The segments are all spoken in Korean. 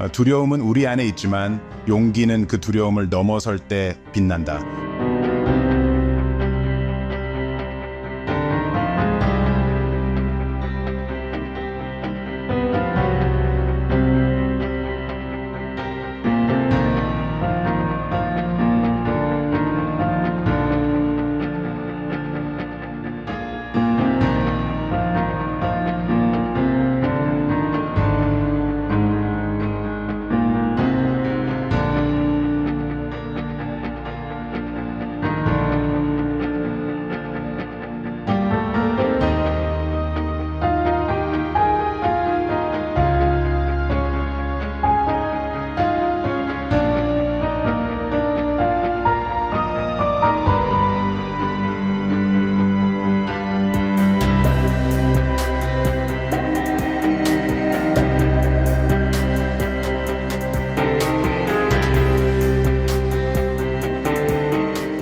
두려움은 우리 안에 있지만 용기는 그 두려움을 넘어설 때 빛난다.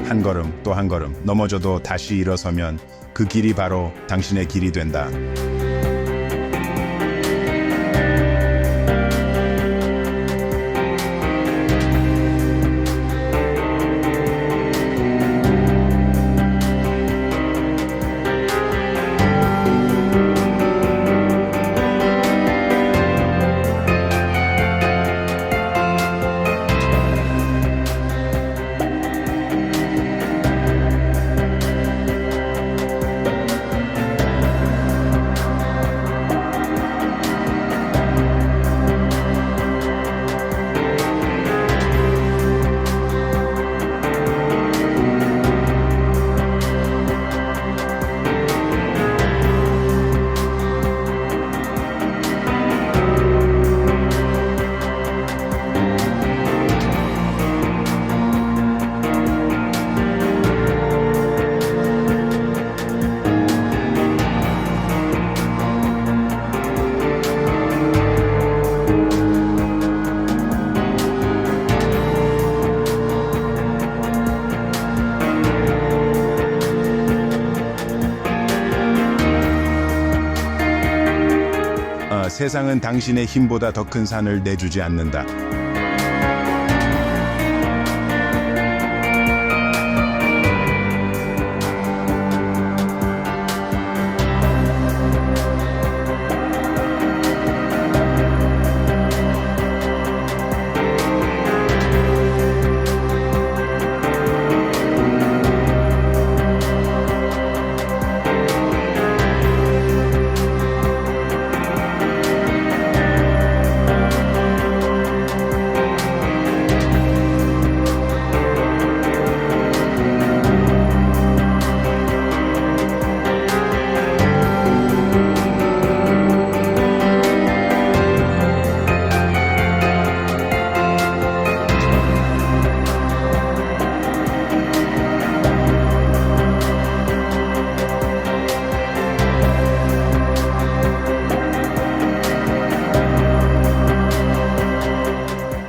한 걸음 또 한 걸음 넘어져도 다시 일어서면 그 길이 바로 당신의 길이 된다. 세상은 당신의 힘보다 더 큰 산을 내주지 않는다.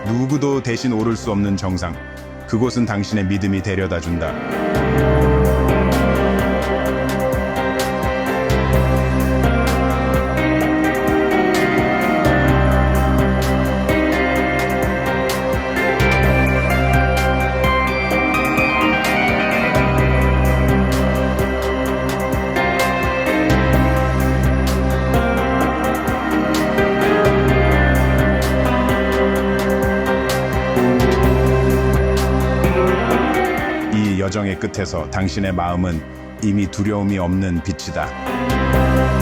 누구도 대신 오를 수 없는 정상, 그곳은 당신의 믿음이 데려다 준다. 이 여정의 끝에서 당신의 마음은 이미 두려움이 없는 빛이다.